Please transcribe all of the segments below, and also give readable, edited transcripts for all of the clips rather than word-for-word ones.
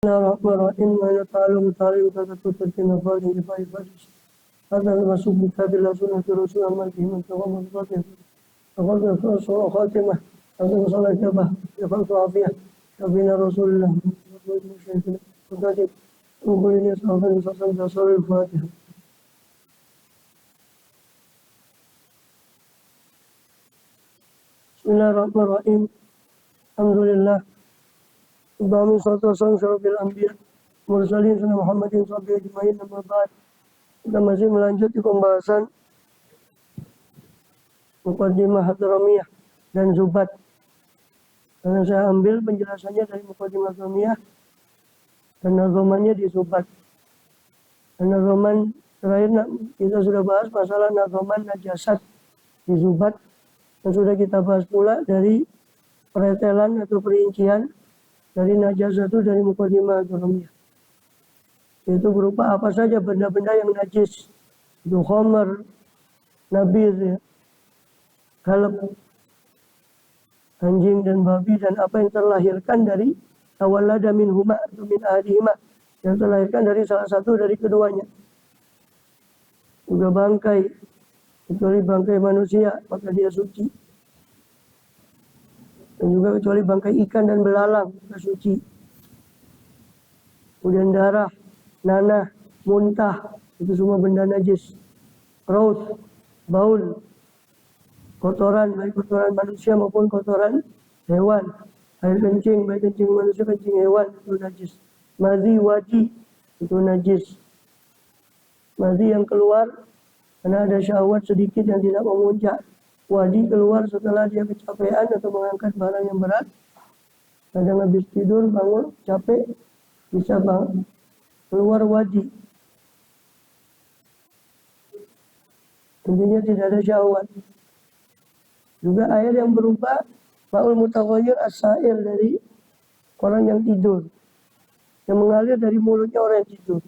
Bismillahirrahmanirrahim. Wa inna ta'ala muta'ala utatatul kina fadin jifai fadis. Hadal masuk bikabillah sunnati rasul amal bihim tawamul fatih. Akhadna rasul khatimah. Hadal masalah jabah. Yafaltu afiyah. Kabina rasulullah. Kutatib. Mungkulini sahabat sasal dasarul fatih. Bismillahirrahmanirrahim. Alhamdulillah. Bami salatu wassalamu syarafil anbiya mursalin sunnah Muhammadin sallallahu alaihi wasallam. Nama ba'd. Kita masih melanjut di pembahasan Muqaddimah Hadramiyah dan Zubat. Karena saya ambil penjelasannya dari Muqaddimah Hadramiyah dan nazomannya di Zubat. Dan nazoman terakhir kita sudah bahas masalah nazoman najasat di Zubat. Dan sudah kita bahas pula dari peretelan atau perincian dari najasah itu dari Muqaddimah Hadramiyah. Itu berupa apa saja benda-benda yang najis. Itu khamar, nabir, ya, kalb, anjing dan babi dan apa yang terlahirkan dari tawallada min huma atau min ahadihima, yang terlahirkan dari salah satu dari keduanya. Juga bangkai, kecuali bangkai manusia maka dia suci. Dan juga kecuali bangkai ikan dan belalang maka suci. Kemudian darah, nanah, muntah, itu semua benda najis. Raut, baul, kotoran, baik kotoran manusia maupun kotoran hewan. Air kencing, baik kencing manusia, kencing hewan, itu najis. Madhi, wadi, itu najis. Madhi yang keluar karena ada syahwat sedikit yang tidak memuncak. Wadi keluar setelah dia kecapean atau mengangkat barang yang berat. Kadang habis tidur, bangun, capek, bisa keluar wadi. Intinya tidak ada syahwat. Juga air yang berupa ma'ul mutaghayyir as-sa'il dari orang yang tidur. Yang mengalir dari mulutnya orang yang tidur.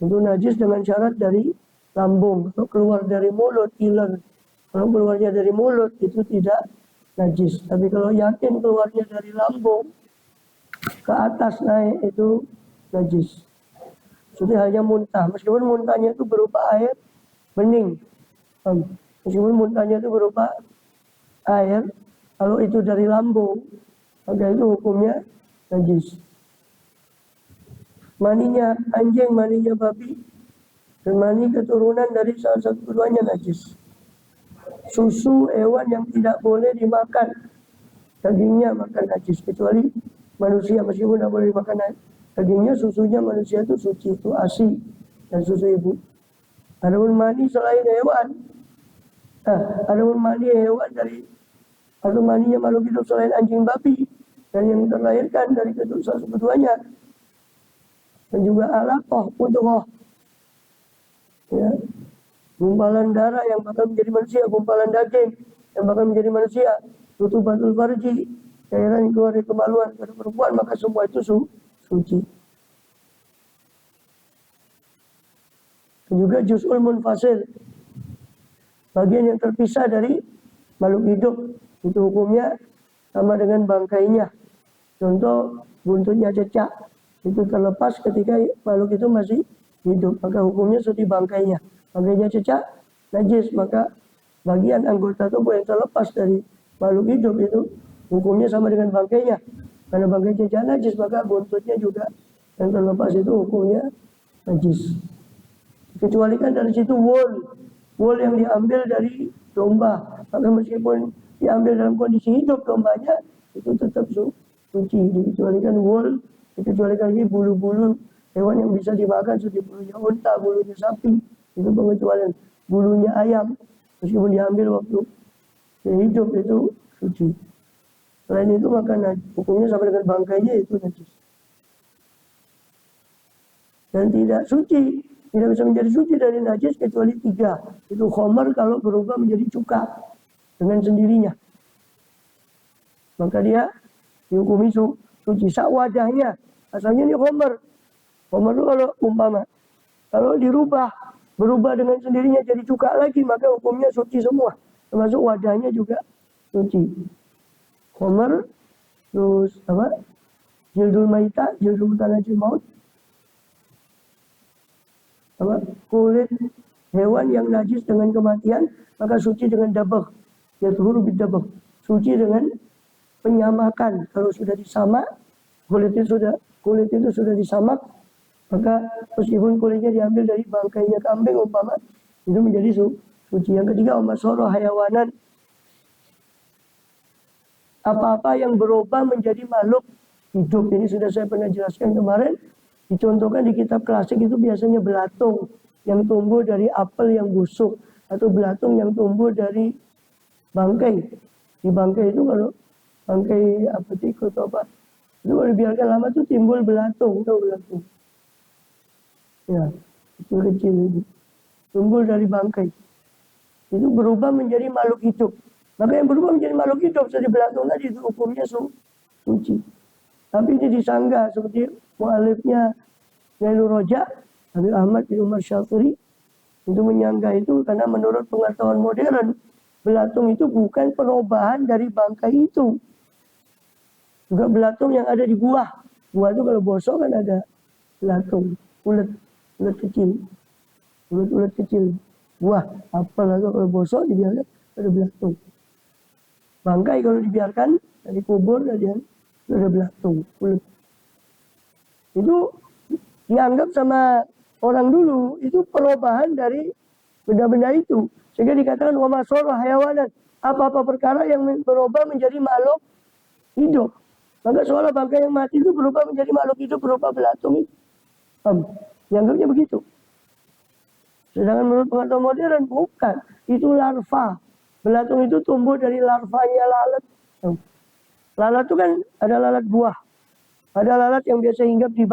Itu najis dengan syarat dari lambung. Atau keluar dari mulut, iler. Kalau keluarnya dari mulut itu tidak najis. Tapi kalau yakin keluarnya dari lambung ke atas naik itu najis. Sudah hanya muntah. Meskipun muntahnya itu berupa air bening. Meskipun muntahnya itu berupa air. Kalau itu dari lambung, maka itu hukumnya najis. Maninya anjing, maninya babi, dan mani keturunan dari salah satu keduanya najis. Susu hewan yang tidak boleh dimakan, dagingnya makan najis, kecuali manusia meskipun tidak boleh dimakan dagingnya, susunya manusia itu suci, itu ASI dan susu ibu. Adapun mani selain hewan, adapun mani hewan dari atau maninya makhluk hidup selain anjing babi dan yang terlahirkan dari salah satu keduanya, dan juga alaqah, mudghah, ya, gumpalan darah yang bakal menjadi manusia, gumpalan daging yang bakal menjadi manusia, rutubatul farji, cairan yang keluar dari kemaluan pada perempuan, maka semua itu suci. Dan juga juz'ul munfasil, bagian yang terpisah dari makhluk hidup, itu hukumnya sama dengan bangkainya. Contoh buntutnya cecak, itu terlepas ketika makhluk itu masih hidup, maka hukumnya seperti bangkainya. Bangkainya cecak, najis, maka bagian anggota tubuh yang terlepas dari makhluk hidup itu hukumnya sama dengan bangkainya. Karena bangkai cecak najis, maka buntutnya juga yang terlepas itu hukumnya najis. Kecualikan dari situ wool yang diambil dari domba, maka meskipun diambil dalam kondisi hidup dombanya, itu tetap suci. Dikecualikan wool, dikecualikan lagi bulu-bulu hewan yang bisa dimakan, seperti bulunya unta, bulunya sapi, itu pengecualian. Bulunya ayam, meskipun diambil waktu hidup, itu suci. Selain itu maka hukumnya sama dengan bangkainya, itu najis. Dan tidak suci, tidak bisa menjadi suci dari najis kecuali 3. Itu khamar kalau berubah menjadi cuka dengan sendirinya, maka dia dihukumi suci. Sak wadahnya, asalnya ini khamar. Khamar itu kalau umpama, kalau berubah dengan sendirinya jadi cuka lagi, maka hukumnya suci semua. Termasuk wadahnya juga suci. Khamar, terus Jildul maita, jildul mutanajil maut. Apa? Kulit hewan yang najis dengan kematian, maka suci dengan dabah. Yathuru bidabah. Suci dengan penyamakan. Kalau sudah disamak, kulit itu sudah disamak, maka meskipun kulitnya diambil dari bangkainya kambing umpama, itu menjadi suci. Yang ketiga, masoro hayawanan. Apa-apa yang berubah menjadi makhluk hidup. Ini sudah saya pernah jelaskan kemarin. Dicontohkan di kitab klasik itu biasanya belatung yang tumbuh dari apel yang busuk, atau belatung yang tumbuh dari bangkai. Di bangkai itu kalau bangkai apa tikus atau apa, itu kalau dibiarkan lama tuh timbul belatung, tahu belatung? Ya, kecil-kecil itu. Tumbuh dari bangkai. Itu berubah menjadi makhluk hidup. Maka yang berubah menjadi makhluk hidup seperti belatung tadi itu hukumnya suci. Tapi ini disanggah seperti mu'alifnya Nailur Roja, Habib Ahmad bin Umar Syafiri, itu menyanggah itu karena menurut pengetahuan modern, belatung itu bukan perubahan dari bangkai itu. Juga belatung yang ada di buah. Buah itu kalau bosok kan ada belatung, ulet kecil. Ulet kecil. Buah, apel atau kalau bosok dibiarkan ada belatung. Bangkai kalau dibiarkan dari kubur ada belatung, ulet. Itu dianggap sama orang dulu itu perubahan dari benda-benda itu. Sehingga dikatakan wa masoro hayawanan, apa-apa perkara yang berubah menjadi makhluk hidup. Maka seolah bangkai yang mati itu berubah menjadi makhluk hidup berupa belatung itu. Dianggapnya begitu. Sedangkan menurut pengetahuan modern bukan, itu larva. Belatung itu tumbuh dari larvanya lalat. Lalat itu kan ada lalat buah. Ada lalat yang biasa hinggap di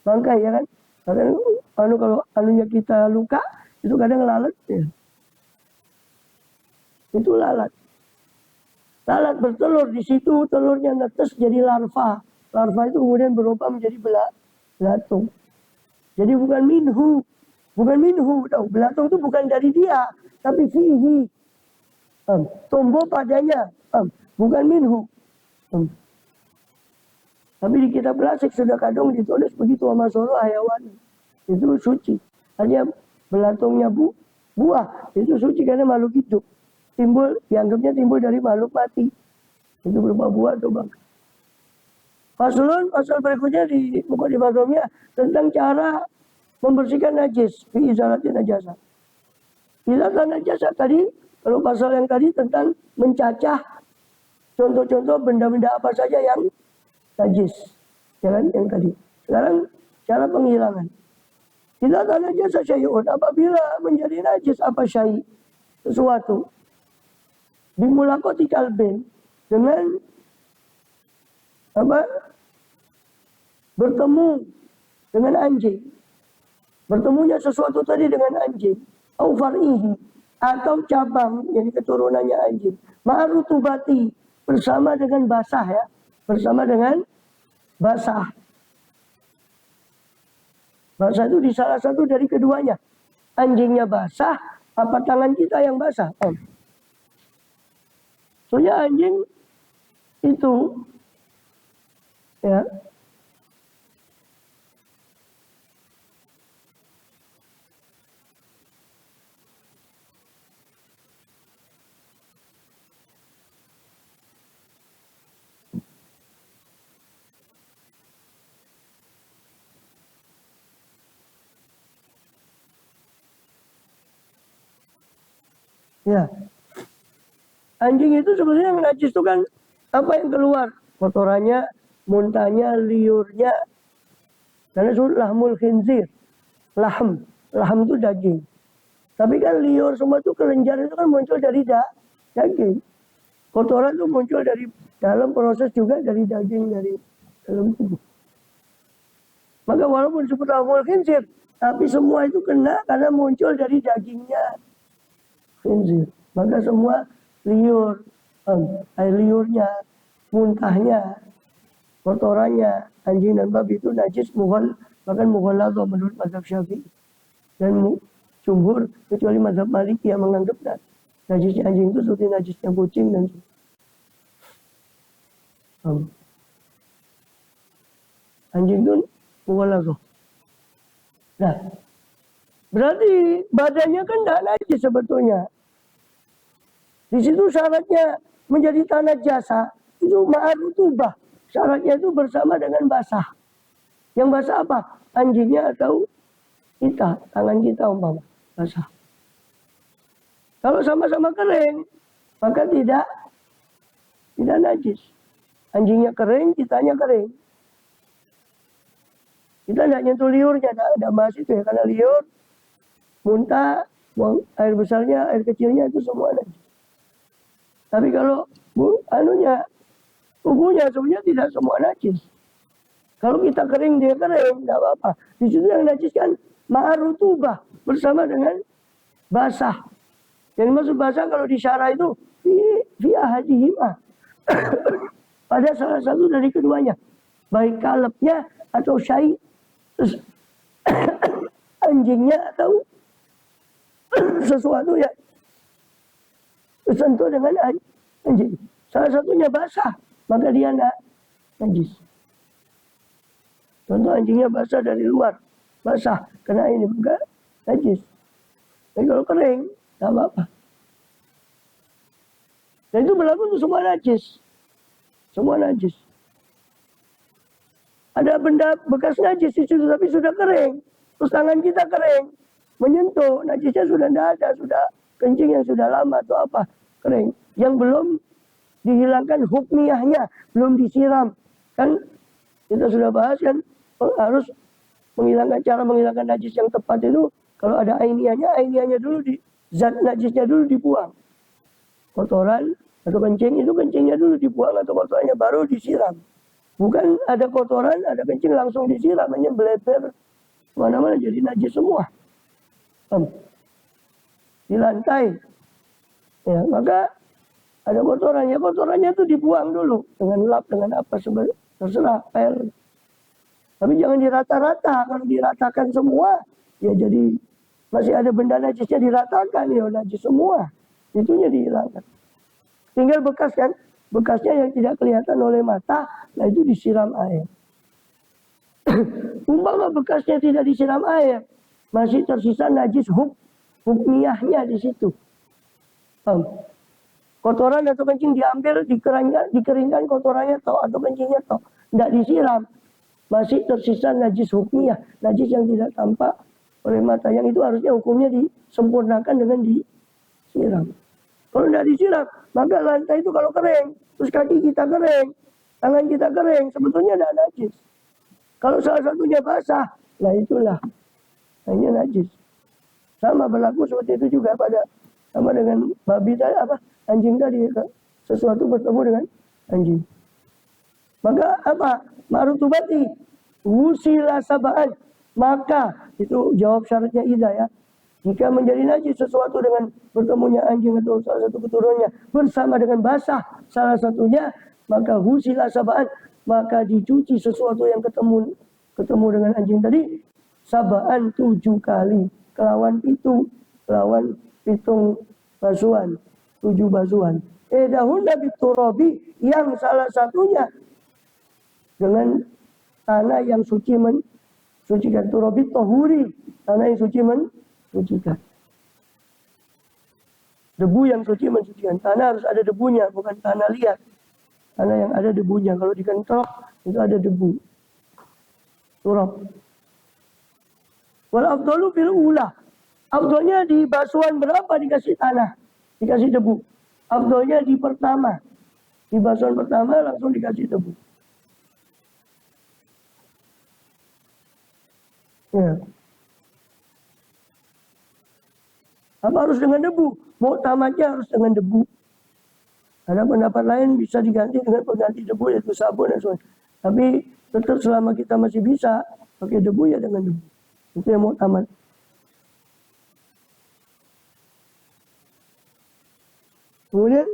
bangkai ya kan. Kadang kalau anunya kita luka, itu kadang lalat ya. Itu lalat. Lalat bertelur di situ, telurnya netes jadi larva. Larva itu kemudian berubah menjadi belatung. Jadi bukan minhu. Tahu. Belatung itu bukan dari dia, tapi fihi. Tumbuh padanya. Bukan minhu. Tapi di kitab klasik sudah kadang ditulis begitu sama solo hayawan. Itu suci. Hanya belatungnya buah. Itu suci karena makhluk hidup. Dianggapnya timbul dari makhluk mati. Itu berupa buah atau bangkai. Pasal berikutnya di Muqaddimah Ghaumiyah tentang cara membersihkan najis. Fi izalatin najasa. Izalatin najasa tadi, kalau pasal yang tadi tentang mencacah contoh-contoh benda-benda apa saja yang najis. Jangan yang tadi. Sekarang cara penghilangan. Izalatin najasa syai'un. Apabila menjadi najis apa syai' sesuatu. Bimulakoti kalbin. Dengan bertemu dengan anjing. Bertemunya sesuatu tadi dengan anjing. Au far'ihi. Atau cabang, jadi keturunannya anjing. Ma'arutubati. Bersama dengan basah ya. Bersama dengan basah. Basah itu di salah satu dari keduanya. Anjingnya basah, apa tangan kita yang basah? Soalnya anjing itu ya anjing itu sebenarnya yang najis itu kan apa yang keluar? Kotorannya, muntahnya, liurnya. Karena itu lahmul khinzir. Lahm itu daging. Tapi kan liur semua itu kelenjar itu kan muncul dari daging. Kotoran itu muncul dari dalam proses juga dari daging, dari dalam tubuh. Maka walaupun disebut lahmul khinzir, tapi semua itu kena karena muncul dari dagingnya khinzir. Maka semua liur, air liurnya, muntahnya, kotorannya, anjing dan babi itu najis bahkan mughalladhah menurut mazhab Syafi'i. Dan jumhur kecuali mazhab Maliki yang menganggap najisnya anjing itu seperti najisnya kucing dan anjing itu pukul aku. Nah, berarti badannya kan tidak najis sebetulnya. Di situ syaratnya menjadi tanah jasa itu ma'rutubah. Syaratnya itu bersama dengan basah. Yang basah apa? Anjingnya atau kita, tangan kita umpama basah. Kalau sama-sama kering, maka tidak najis. Anjingnya kering, kitanya kering. Kita tidak nyentuh liurnya, tidak bahas itu ya, karena liur, muntah, buang air besarnya, air kecilnya itu semua najis. Tapi kalau tubuhnya sebenarnya tidak semua najis. Kalau kita kering, dia kering, tidak apa-apa. Di situ yang najis kan ma'rutubah bersama dengan basah. Yang maksud basah kalau di syarah itu fi ahadihima. Pada salah satu dari keduanya. Baik kalebnya atau syai anjingnya atau sesuatu yang tersentuh dengan anjing. Salah satunya basah, maka dia tidak najis. Contoh anjingnya basah dari luar, basah, kena ini maka najis. Tapi kalau kering, tidak apa-apa. Dan itu berlaku untuk semua najis. Semua najis. Ada benda bekas najis di situ tapi sudah kering. Terus tangan kita kering. Menyentuh, najisnya sudah tidak ada. Sudah kencing yang sudah lama atau apa. Kering. Yang belum dihilangkan hukmiyahnya. Belum disiram. Kan kita sudah bahas kan. Harus cara menghilangkan najis yang tepat itu. Kalau ada ainiyahnya dulu zat najisnya dulu dibuang. Kotoran atau kencing itu kencingnya dulu dibuang atau kotorannya baru disiram. Bukan ada kotoran, ada kencing langsung disiram, hanya beleber mana-mana jadi najis semua. Di lantai. Ya, maka ada kotorannya itu dibuang dulu dengan lap dengan apa terserah pel. Tapi jangan dirata-rata, kalau diratakan semua ya jadi masih ada benda najisnya diratakan ya najis semua. Itunya dihilangkan. Tinggal bekas kan? Bekasnya yang tidak kelihatan oleh mata, nah itu disiram air. Umpama bekasnya tidak disiram air, masih tersisa najis hukmiyahnya di situ. Kotoran atau kencing diambil, dikeringkan kotorannya atau kencingnya tidak disiram, masih tersisa najis hukmiyah, najis yang tidak tampak oleh mata. Yang itu harusnya hukumnya disempurnakan dengan disiram. Kalau tidak disiram, maka lantai itu kalau kering, terus kaki kita kering, tangan kita kering, sebetulnya tidak najis. Kalau salah satunya basah, nah itulah hanya najis. Sama berlaku seperti itu juga sama dengan babi tadi, anjing tadi, sesuatu bertemu dengan anjing. Maka ma'rutubati wusila sab'an, maka itu jawab syaratnya idah ya. Jika menjadi najis sesuatu dengan bertemunya anjing atau salah satu keturunannya bersama dengan basah salah satunya, maka husila sab'an, maka dicuci sesuatu yang ketemu dengan anjing tadi sab'an 7 kali, kelawan pitung basuhan, 7 basuhan. Dahunna biturabi, yang salah satunya dengan tanah yang suci mensucikan. Turabi tohuri, tanah yang suci mensucikan. Debu yang suci mensucikan. Tanah harus ada debunya, bukan tanah liat. Tanah yang ada debunya. Kalau dikentrok, itu ada debu. Turab. Wal afdalu fil ula. Afdalnya di basuhan berapa dikasih tanah? Dikasih debu. Afdalnya di pertama. Di basuhan pertama langsung dikasih debu. Ya. Apa harus dengan debu? Muktamadnya harus dengan debu. Ada pendapat lain bisa diganti dengan pengganti debu, yaitu sabun dan sebagainya. Tapi tetap selama kita masih bisa pakai debu ya dengan debu. Itu yang muktamad. Kemudian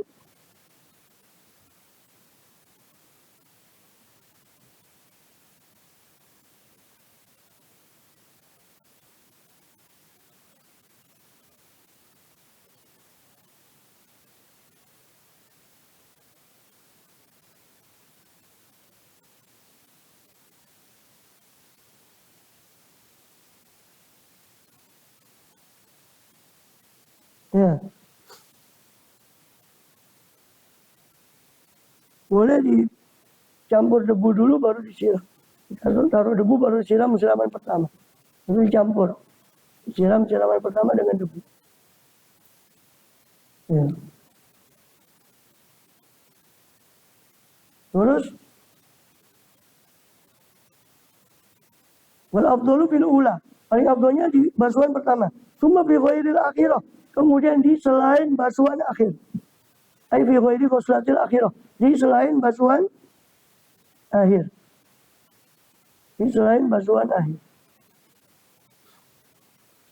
Ya. Boleh dicampur debu dulu baru disiram. Taruh debu baru disiram siraman pertama. Lalu dicampur. Siraman pertama dengan debu. Ya. Terus wal afdalu fil ula. Paling afdalnya di basuhan pertama. Summa fi ghairil akhirah. Kemudian di selain basuhan akhir. Ai fi ghairi ghuslatil akhirah. Di selain basuhan akhir. Di selain basuhan akhir.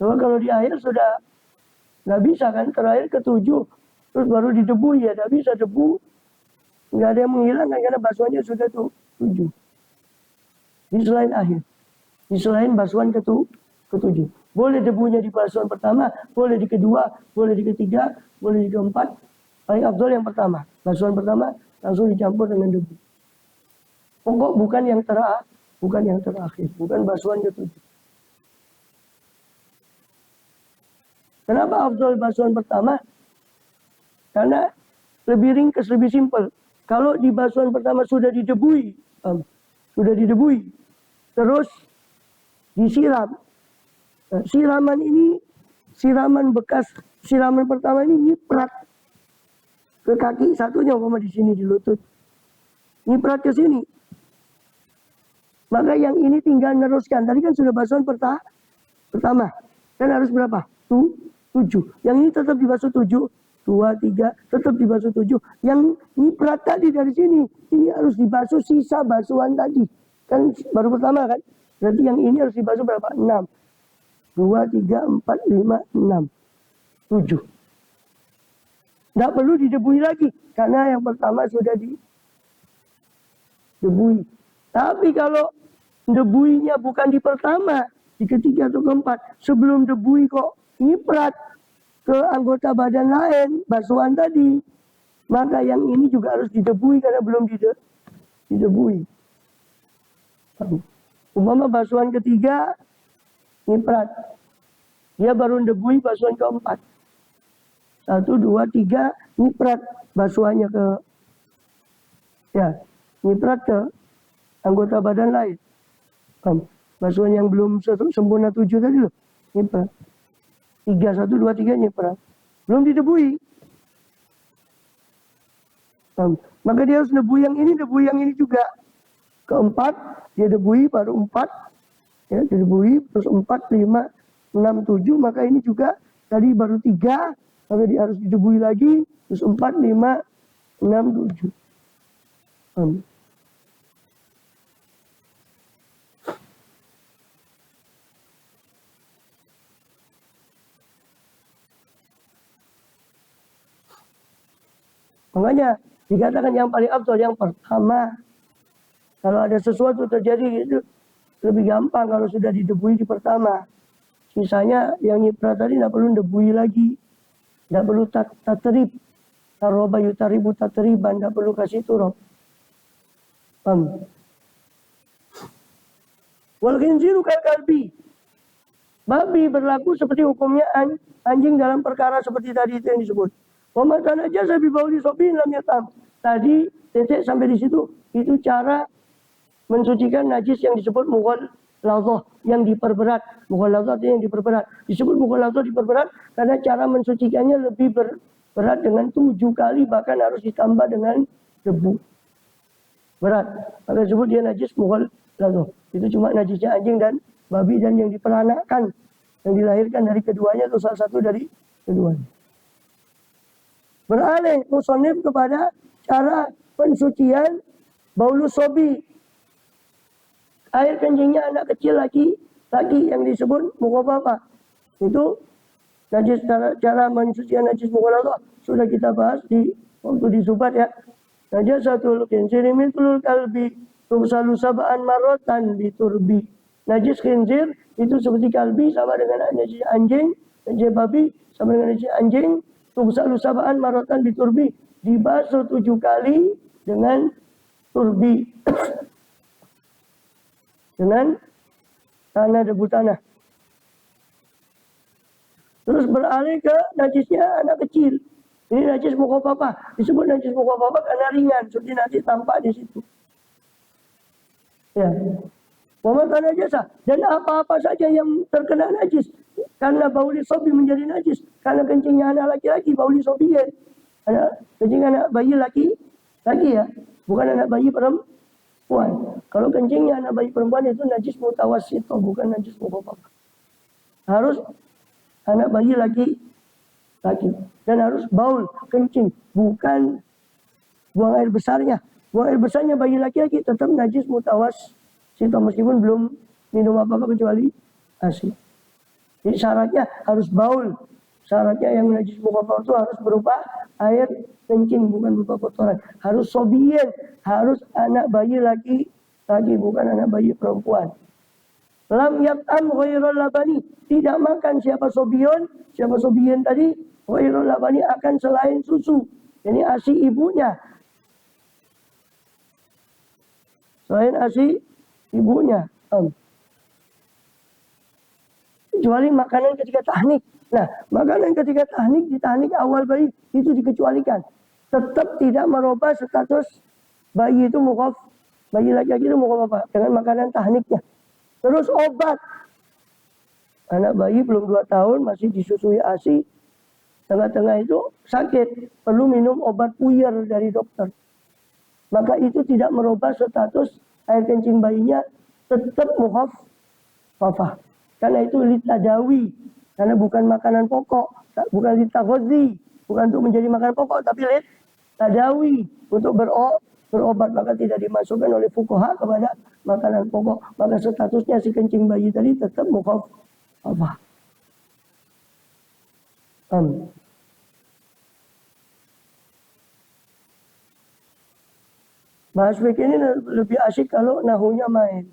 Coba kalau di akhir sudah nggak bisa kan, terakhir ketujuh, terus baru didebui ya, nggak bisa debu, nggak ada yang menghilangkan karena basuhannya sudah tujuh. Di selain akhir, di selain basuhan ketujuh. Boleh debunya di basuhan pertama, boleh di kedua, boleh di ketiga, boleh di keempat. Paling afdal yang pertama, basuhan pertama langsung dicampur dengan debu. Pokok bukan yang terakhir, bukan basuhan ketujuh. Kenapa afdal basuhan pertama? Karena lebih ringkas, lebih simpel. Kalau di basuhan pertama sudah didebui, terus disiram. Nah, siraman bekas siraman pertama ini nyiprat ke kaki satunya, umpama di sini di lutut, nyiprat ke sini. Maka yang ini tinggal meneruskan. Tadi kan sudah basuhan pertama, kan harus berapa? 7. Yang ini tetap dibasuh 7, 2, 3, tetap dibasuh 7. Yang nyiprat tadi dari sini, ini harus dibasuh sisa basuhan tadi. Kan baru pertama kan? Berarti yang ini harus dibasuh berapa? 6. 2, 3, 4, 5, 6, 7. Nggak perlu didebui lagi, karena yang pertama sudah didebui. Tapi kalau debuinya bukan di pertama, di ketiga atau keempat, sebelum debui kok nyiprat ke anggota badan lain, basuhan tadi, maka yang ini juga harus didebui karena belum didebui. Umpama basuhan ketiga, nyiprat, dia baru debui basuhan keempat. 1, 2, 3, nyiprat basuhannya nyiprat ke anggota badan lain. Basuhan yang belum sempurna 7 tadi loh, nyiprat. 3, 1, 2, 3 nyiprat. Belum didebui. Maka dia harus debui yang ini juga. Keempat, dia debui baru 4. Ya, didebui terus 4, 5, 6, 7. Maka ini juga tadi baru 3. Maka dia harus didebui lagi. Terus 4, 5, 6, 7. Makanya dikatakan yang paling afdal yang pertama. Kalau ada sesuatu terjadi itu lebih gampang kalau sudah didebui di pertama. Sisanya yang nyiprat tadi tidak perlu debui lagi. Tidak perlu tatrib. Taroba yutaribu tatriban. Tidak perlu kasih turun. Wal khinziru kal kalbi. Babi berlaku seperti hukumnya anjing dalam perkara seperti tadi itu yang disebut. Wamakan aja saya bauli sopin lam yatam. Tadi titik sampai di situ. Itu cara mensucikan najis yang disebut mughalladhah, yang diperberat. Mughalladhah itu yang diperberat. Disebut mughalladhah diperberat karena cara mensucikannya lebih berat dengan 7 kali, bahkan harus ditambah dengan debu. Berat. Maka disebut dia najis mughalladhah. Itu cuma najisnya anjing dan babi dan yang diperanakan, yang dilahirkan dari keduanya atau salah satu dari keduanya. Beralih musonif kepada cara pensucian baulus sobi, air kencingnya anak kecil lagi yang disebut mughababa. Itu najis, cara pensucian najis mughalladhah sudah kita bahas di waktu di subat ya. Najasatul khinzir mithlul kalbi tughsalu sab'an marratan biturbi. Najis khinzir itu seperti kalbi, sama dengan najis anjing, najis babi sama dengan najis anjing. Tughsalu sab'an marratan biturbi, dibasuh 7 kali dengan turbi. Dengan tanah, debu tanah. Terus beralih ke najisnya anak kecil. Ini najis mukhafafah. Disebut najis mukhafafah karena ringan. Seperti nanti tampak di situ. Ya. Wamatan najasa. Dan apa-apa saja yang terkena najis. Karena bauli sobi menjadi najis. Karena kencingnya anak laki-laki, bauli sobiyen. Kencing anak bayi laki ya. Bukan anak bayi perempuan. Kalau kencingnya anak bayi perempuan itu najis mutawassito, bukan najis mukhafafah. Harus anak bayi laki. Dan harus baul, kencing. Bukan buang air besarnya. Buang air besarnya bayi laki-laki tetap najis mutawassito, meskipun belum minum apa-apa kecuali ASI. Jadi syaratnya harus baul. Syaratnya yang najis mukhafafah itu harus berupa air kencing, bukan berupa kotoran. Harus sobiyen, harus anak bayi laki, bukan anak bayi perempuan. Lam yat'am ghairul labani, tidak makan siapa sobiyen tadi, ghairul labani akan selain susu. Ini ASI ibunya. Selain ASI ibunya. Kecuali makanan ketika tahnik. Nah, makanan ketika tahnik, di tahnik awal bayi itu dikecualikan. Tetap tidak merubah status bayi itu bayi laki-laki itu mukhafafah dengan makanan tahniknya. Terus obat. Anak bayi belum 2 tahun masih disusui ASI. Tengah-tengah itu sakit, perlu minum obat puyer dari dokter. Maka itu tidak merubah status air kencing bayinya, tetap mukhafafah. Karena itu litadawi, karena bukan makanan pokok, bukan litaghazi, bukan untuk menjadi makanan pokok, tapi litadawi, untuk berobat, maka tidak dimasukkan oleh fuqaha kepada makanan pokok. Maka statusnya si kencing bayi tadi tetap mukhafafah. Bahas fikih ini lebih asik kalau nahunya main.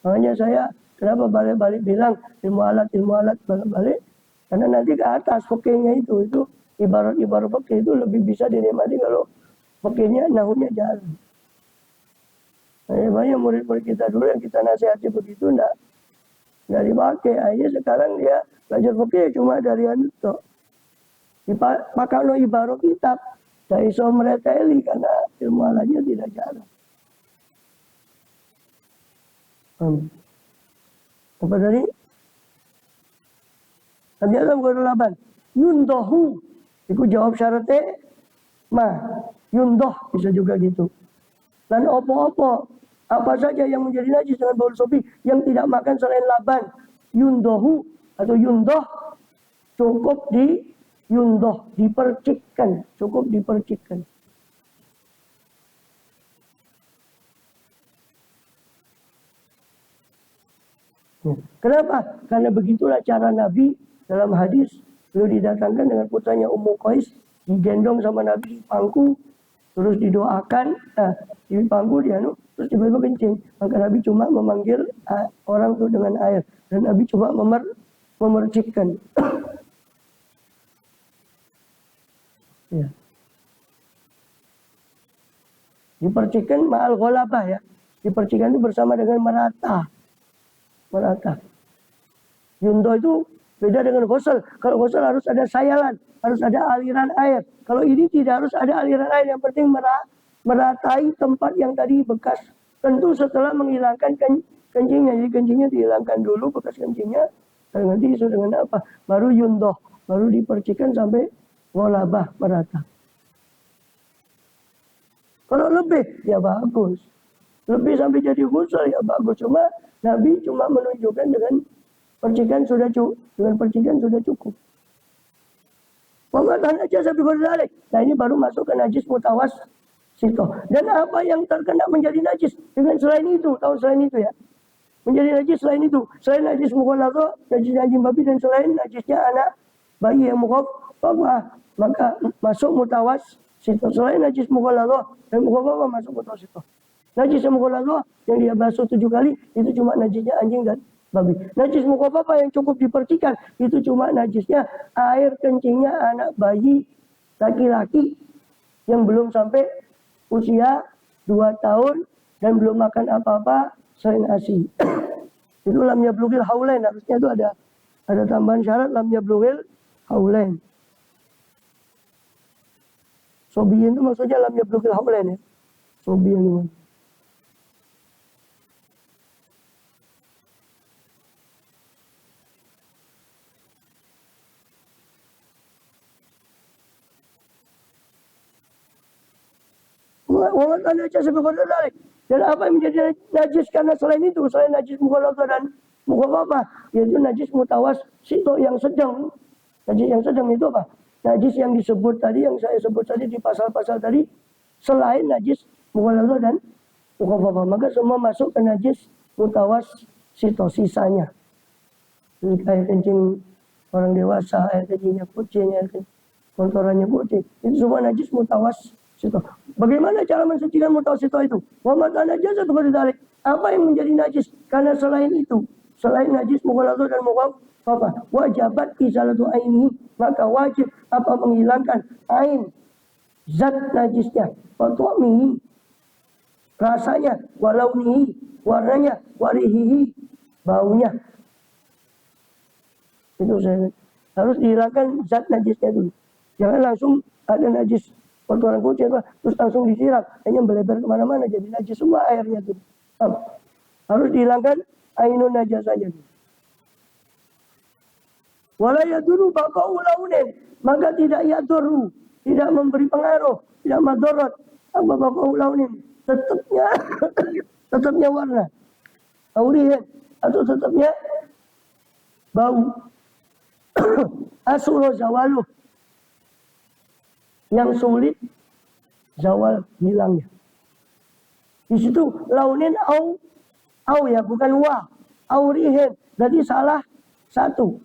Makanya saya kenapa balik-balik bilang ilmu alat balik-balik, karena nanti ke atas fikihnya itu ibarat fikih itu lebih bisa dinikmati kalau fikihnya nahunya jalan. Banyak murid-murid kita dulu yang kita nasihati begitu enggak dipakai. Akhirnya sekarang dia belajar fikih cuma dari itu. Dipakai lo ibarat kitab. Saya iso mereteli karena ilmu alatnya tidak jalan. Apa tadi? Nabi Adam berlaban. Yundohu. Iku jawab syaratnya. Yundoh. Bisa juga gitu. Dan opo-opo. Apa saja yang menjadi najis dengan baul sobi. Yang tidak makan selain laban. Yundohu. Atau yundoh. Cukup dipercikkan. Cukup dipercikkan. Kenapa? Karena begitulah cara Nabi dalam hadis. Beliau didatangkan dengan putranya Ummu Qais, digendong sama Nabi di pangku, terus didoakan, di pangku terus tiba-tiba kencing. Maka Nabi cuma memanggil orang itu dengan air, dan Nabi cuma memercikkan. Ya. Dipercikkan ma'al ghalabah ya. Dipercikkan itu bersama dengan merata. Yundo itu beda dengan ghusl. Kalau ghusl harus ada sayalan, harus ada aliran air. Kalau ini tidak harus ada aliran air, yang penting meratai tempat yang tadi bekas. Tentu setelah menghilangkan kencingnya. Jadi kencingnya dihilangkan dulu bekas kencingnya. Dan nanti isu dengan apa? Baru yundoh, baru dipercikkan sampai ghalabah, merata. Kalau lebih, ya bagus. Lebih sampai jadi ghusl, ya bagus. Cuma Nabi cuma menunjukkan dengan percikan sudah cukup. Wamatan najasa bi dzalik. Nah, ini baru masuk ke najis mutawassito. Dan apa yang terkena menjadi najis dengan selain itu, ya. Menjadi najis selain itu, selain najis mukhalladhah, najis anjing babi, dan selain najisnya anak bayi yang mukhafafah, maka masuk mutawassito. Selain najis mukhalladhah dan mukhafafah masuk mutawassito. Najis yang mukhalladhah yang dia basuh 7 kali itu cuma najisnya anjing dan babi. Najis mukhafafah yang cukup dipercikan itu cuma najisnya air kencingnya anak bayi laki-laki yang belum sampai usia 2 tahun dan belum makan apa-apa selain ASI. Itu lam yablugil haulain, harusnya itu ada Ada tambahan syarat lam yablughil haulain. Sobiyin itu maksudnya lam yablughil haulain ya. Sobiyin itu. Wa kana najasa bi qadri dzalik. Dan apa yang menjadi najis karena selain itu, selain najis mughalladhah dan mukhaffafah, yaitu najis mutawassithah yang sedang. Najis yang sedang itu apa? Najis yang disebut tadi, yang saya sebut tadi di pasal-pasal tadi, selain najis mughalladhah dan mukhaffafah, maka semua masuk ke najis mutawassithah sisanya. Jadi air kencing orang dewasa, air kencingnya kucing, kotorannya kucing, itu semua najis mutawassithah. Bagaimana cara mensucikan mutawassithah itu? Wa mata najasa bi dzalik. Apa yang menjadi najis? Karena selain itu, selain najis mughalladhah dan mukhaffafah, wajibat izalatu ainihi, maka wajib apa menghilangkan ain zat najisnya, wa tu'mihi rasanya, walaunihi warnanya, warihihi baunya. Itu saya harus dihilangkan zat najisnya dulu. Jangan langsung ada najis kotoran kucing terus langsung disiram, hanya melebar kemana-mana jadi najis semua airnya tuh. Harus dihilangkan ainun najasanya. Wala yaduru baqa'u launin, maka tidak yaduru, tidak memberi pengaruh, tidak madarat apa baqa'u launin, tetapnya warna, aurihan atau tetapnya bau. Asuro zawaluh, yang sulit zawal hilangnya. Di situ launin au ya, bukan wa. Aurihin, jadi salah satu.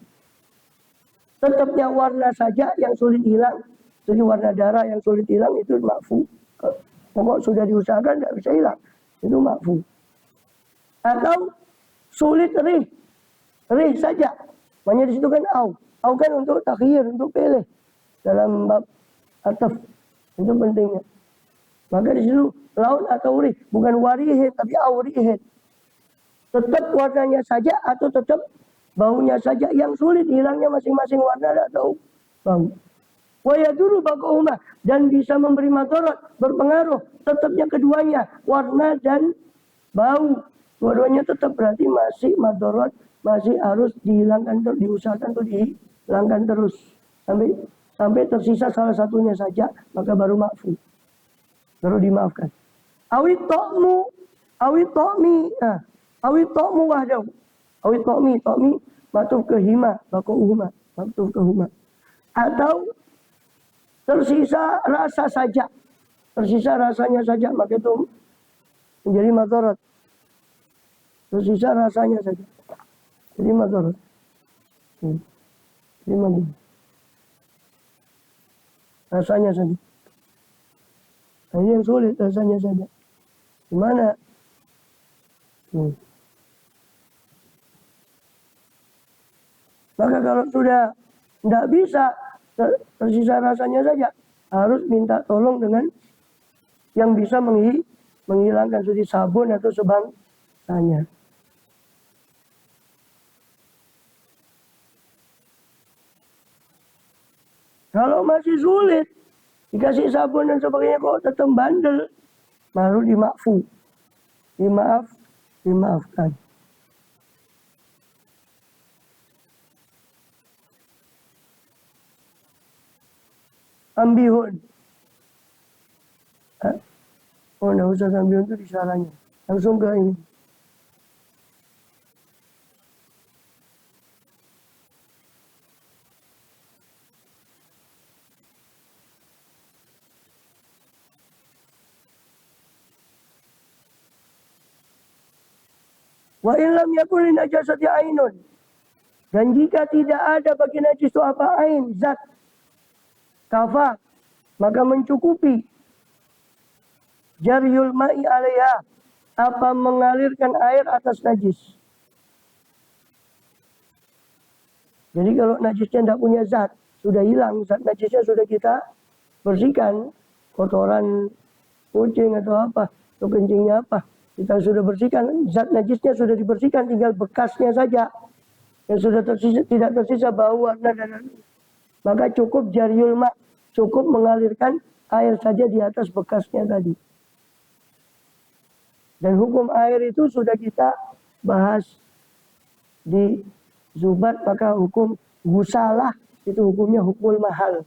Tetapnya warna saja yang sulit hilang. Jadi warna darah yang sulit hilang itu makfu. Pokok sudah diusahakan tidak bisa hilang, itu makfu. Atau sulit rih saja. Makanya di situ kan au. Au kan untuk takhir, untuk pilih dalam bab ataf, itu pentingnya. Maka di situ laun atau urih, bukan warihin tapi aurihin. Tetap warnanya saja atau tetap baunya saja yang sulit hilangnya masing-masing warna atau bau. Wa yaduru baqa'uhuma, dan bisa memberi madarat, berpengaruh tetapnya keduanya, warna dan bau. Dua-duanya tetap berarti masih madarat, masih harus dihilangkan, diusahakan untuk dihilangkan terus sampai tersisa salah satunya saja, maka baru makfu, baru dimaafkan. Awit to'mi wahdahu, awit to'mi matuf ke hima, baqa'uhuma matuf ke huma, atau tersisa rasa saja, tersisa rasanya saja, maka itu menjadi madarat. Tersisa rasanya saja, jadi madarat. Jadi madarat. Rasanya saja. Nah, ini yang sulit, rasanya saja. Gimana? Maka kalau sudah tidak bisa, tersisa rasanya saja, harus minta tolong dengan yang bisa menghilangkan, seperti sabun atau sebangsanya. Kalau masih sulit, dikasih sabun dan sebagainya kok tetap bandel, baru dimakfu, dimaafkan. Ambihun. Oh, enggak usah ambihun itu disaranya. Langsung ke ini. Wa illam yakun najasati ainun. Dan jika tidak ada bagi najis itu apa ain, zat, kafa, maka mencukupi jaryul ma'i alaiha, apa mengalirkan air atas najis. Jadi kalau najisnya tidak punya zat, sudah hilang, zat najisnya sudah kita bersihkan, kotoran kucing atau apa, atau kencingnya apa, kita sudah bersihkan, zat najisnya sudah dibersihkan, tinggal bekasnya saja. yang sudah tersisa, tidak tersisa bau, warna dan maka cukup jariul ma, cukup mengalirkan air saja di atas bekasnya tadi. Dan hukum air itu sudah kita bahas di Zubat, maka hukum gusalah itu hukumnya hukum mahal.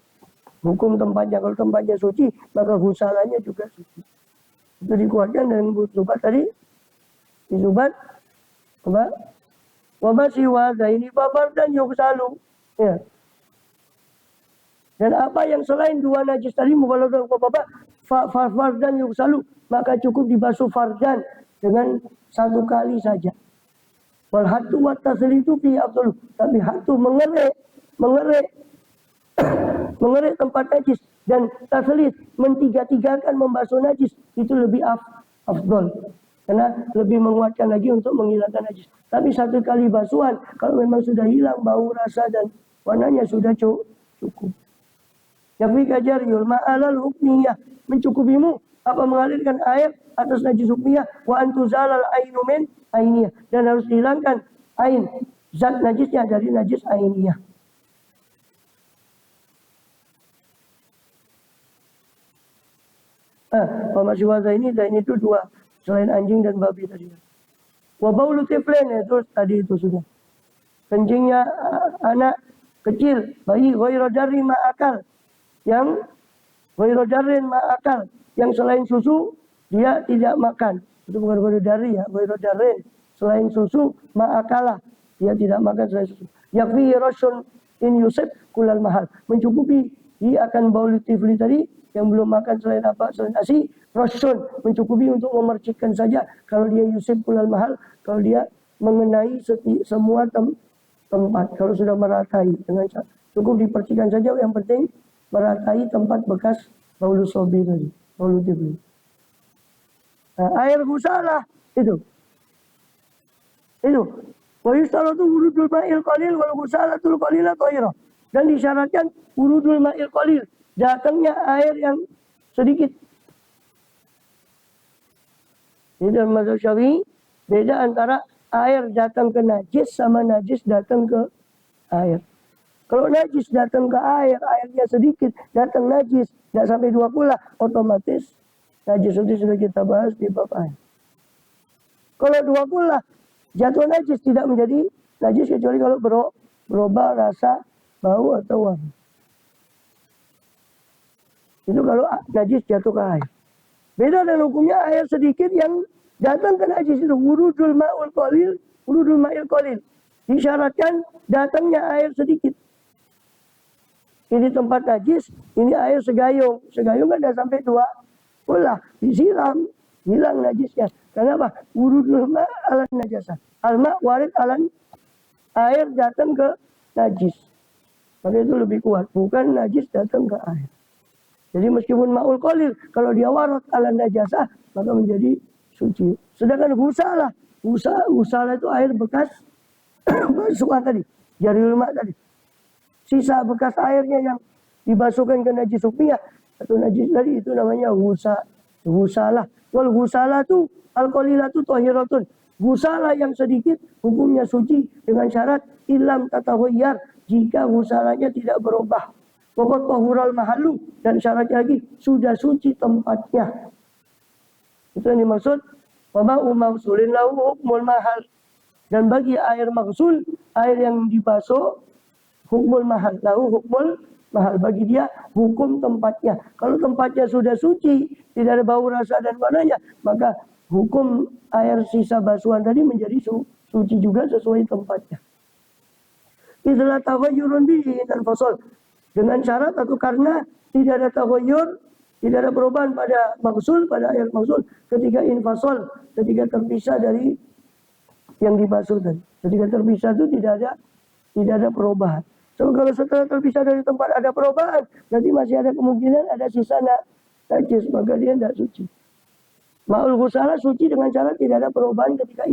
Hukum tempatnya, kalau tempatnya suci, maka gusalahnya juga suci. Itu dikuatkan dengan Zubat tadi. Di Zubat, apa? Wabasi wada ini babar dan yuksalu. Ya. Dan apa yang selain dua najis tadi, mubaladzah bapak fardan yuksalu, maka cukup dibasuh fardan dengan satu kali saja. Wal hatu wa taslitu fi afdal. Tapi hatu mengerik tempat najis dan taslit mentiga-tigakan membasuh najis itu lebih afdal. Karena lebih menguatkan lagi untuk menghilangkan najis. Tapi satu kali basuhan kalau memang sudah hilang bau, rasa dan warnanya sudah cukup. Yafi kajar yulma alal hukmiyah, mencukupimu apa mengalirkan air atas najis hukmiyah wa antuzalal ainu min ainiyah, dan harus dihilangkan ain zat najisnya dari najis ainiyah. Masih waza ini dan itu dua selain anjing dan babi tadi. Wabaulu tiflen itu tadi itu sudah. Kencingnya anak kecil, bayi ghairu jarri ma'akal, yang ghairu jarrin ma'akal, yang selain susu dia tidak makan. Itu bukan ghairu jarri ya, ghairu jarrin, selain susu ma'akalah, dia tidak makan selain susu. Yakfi rasyun in yusuf kulal mahal, mencukupi dia akan baulu tifli tadi yang belum makan selain apa? Selain ASI, rasyun mencukupi untuk memercikkan saja. Kalau dia yusuf kulal mahal, kalau dia mengenai semua tempat, kalau sudah meratai dengan cukup dipercikan saja, yang penting meratai tempat bekas baulu sobi tadi, baulu tifli. Air gusalah itu. Wa yustaratu wurudul ma'il qalil wal gusalatul qalila thahirah. Dan disyaratkan wurudul ma'il qalil, datangnya air yang sedikit. Ini dalam mazhab Syafi'i beda antara air datang ke najis sama najis datang ke air. Kalau najis datang ke air, airnya sedikit, datang najis, tidak sampai 20, otomatis najis itu sudah kita bahas di bab air. Kalau 20 jatuh najis, tidak menjadi najis kecuali kalau berubah rasa, bau atau warna. Itu kalau najis jatuh ke air. Beda dengan hukumnya air sedikit yang datang ke najis itu wurudul ma'ul qalil, wurudul ma'il qalil. Disyaratkan datangnya air sedikit. Ini tempat najis, ini air segayung. Segayung kan tidak sampai 20, disiram, hilang najisnya. Kenapa? Wurudul ma'alan najasah. Al-ma' warid alan, air datang ke najis. Maka itu lebih kuat, bukan najis datang ke air. Jadi meskipun ma'ul qalil, kalau dia warid alan najasah, maka menjadi suci. Sedangkan gusalah, gusalah itu air bekas basuhan tadi, jariul ma' tadi. Sisa bekas airnya yang dibasuhkan ke najis hukmiyah atau najis tadi itu namanya gusalah. Wal gusalah itu al-qalilatu thahiratun. Gusalah yang sedikit hukumnya suci dengan syarat ilam tataghayyar, jika gusalahnya tidak berubah. Pokok tahural mahalu, dan syaratnya lagi sudah suci tempatnya. Itu yang dimaksud wa ma'u mausulin lahu hukmul mahal. Dan bagi air maksul, air yang dibasuh, hukmul mahal, lahu hukmul mahal, bagi dia hukum tempatnya. Kalau tempatnya sudah suci, tidak ada bau, rasa dan warnanya, maka hukum air sisa basuhan tadi menjadi suci juga sesuai tempatnya. Idza taghayyurun bihi dan fasal, dengan syarat atau karena tidak ada taghayyur, tidak ada perubahan pada maksul, pada air maksul ketika infasal, ketika terpisah dari yang dibasuh tadi. Ketika terpisah itu tidak ada perubahan. So, kalau setelah terpisah dari tempat ada perubahan, berarti masih ada kemungkinan ada sisa najis, maka dia tidak suci. Ma'ul gusalah suci dengan cara tidak ada perubahan ketika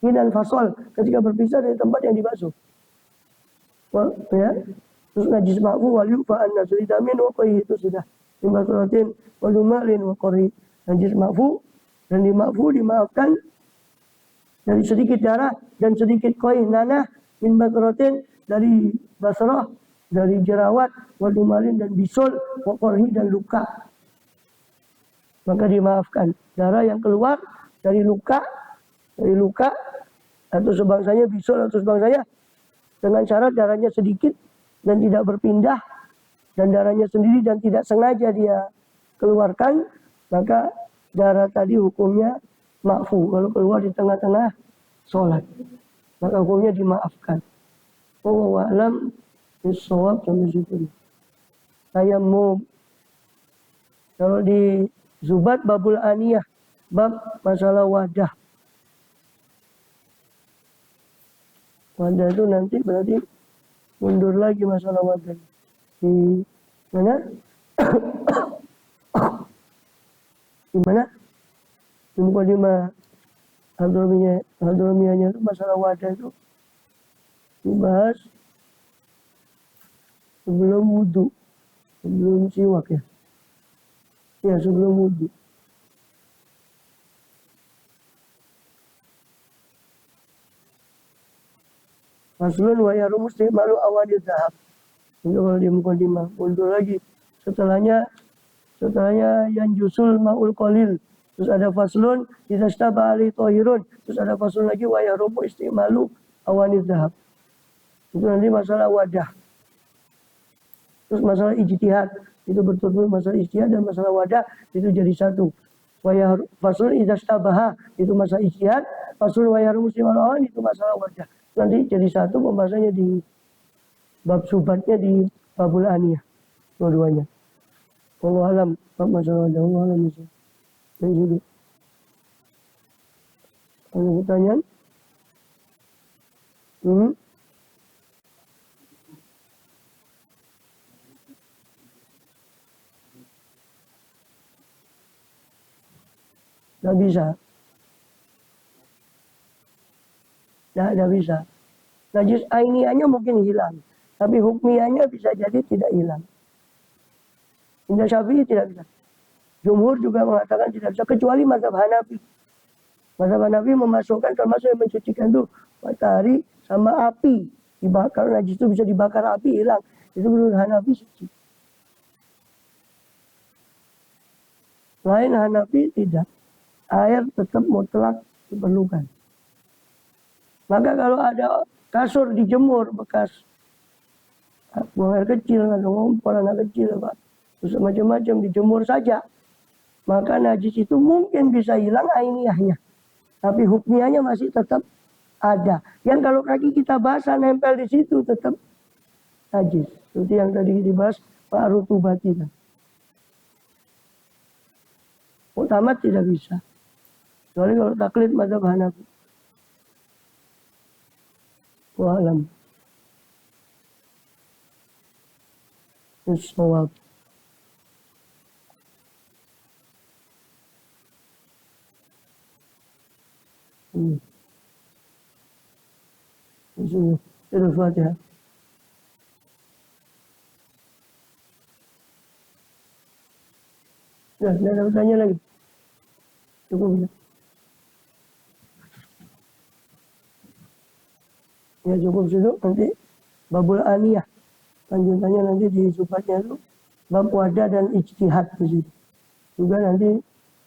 hinan fasol, ketika berpisah dari tempat yang dibasuh. Ya. Terus najis ma'fu wal yufa'an nasridamin wa qai, itu sudah dimasulatin walumalin wa qari. Najis ma'fu dan dimaafkan dari sedikit darah dan sedikit koi nanah min batratin dari basrah, dari jerawat, wa dumalin dan bisul, wa qorhi dan luka. Maka dimaafkan. Darah yang keluar dari luka atau sebangsanya bisul atau sebangsanya dengan syarat darahnya sedikit dan tidak berpindah dan darahnya sendiri dan tidak sengaja dia keluarkan, maka darah tadi hukumnya ma'fu. Kalau keluar di tengah-tengah sholat, maka hukumnya dimaafkan. Wallahu a'lam bishawab. Sampai situ. Tayammum. Kalau di Zubat babul aniyah, bab masalah wadah. Wadah itu nanti berarti mundur lagi masalah wadah. Di mana? Di mana? Di mukadimah Hadramiyahnya itu masalah wadah itu dibahas sebelum wudu, sebelum siwak ya. Ya, sebelum wudu. Faslun wa yarumu istimalu awadi dhahab. Itu kalau di mukadimah. Mundur lagi. Setelahnya yang jusul ma'ul qalil. Terus ada faslun idza istaba ali tahirun. Terus ada faslun lagi wa yarumu istimalu awani dhahab. Itu nanti masalah wadah. Terus masalah ijtihad. Itu betul-betul masalah ijtihad dan masalah wadah itu jadi satu. Faslun idza istabaha itu masalah ijtihad, faslun wa yarumu istimalu awan itu masalah wadah. Nanti jadi satu pembahasannya di bab subatnya di babul aniyah dua-duanya. Allah alam, bab masalah wadah, Allah alam itu. Dari situ. Ada pertanyaan? Nggak bisa. Nggak bisa. Najis ainiyahnya mungkin hilang. Tapi hukmiyahnya bisa jadi tidak hilang. Indah Syafi'i tidak bisa. Jumhur juga mengatakan tidak bisa. Kecuali mazhab Hanafi. Mazhab Hanafi memasukkan termasuk yang mensucikan itu matahari sama api. Dibakar, najis itu bisa dibakar api hilang. Itu menurut Hanafi suci. Lain Hanafi tidak. Air tetap mutlak diperlukan. Maka kalau ada kasur dijemur bekas buang air kecil, ada ngompol anak kecil, Pak. Terus macam-macam dijemur saja. Maka najis itu mungkin bisa hilang ainiyahnya. Tapi hukmiyahnya masih tetap ada. Yang kalau kaki kita basah nempel di situ tetap najis. Seperti yang tadi dibahas Pak Rutubati. Muktamad tidak bisa. Kecuali kalau taklid mazhab Hanafi. Wa'alam. Bismillah. Bismillah. Al-Fatihah. Ya, ada pertanyaan lagi. Cukup ya. Ya cukup situ, nanti babul aniyah. Lanjutannya nanti di subatnya itu bab wadah dan ijtihad di situ. Juga nanti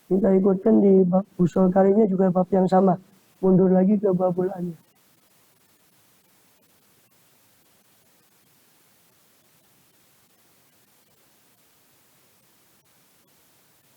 kita ikutkan di bab usul kalinya juga bab yang sama. Mundur lagi ke babul aniyah.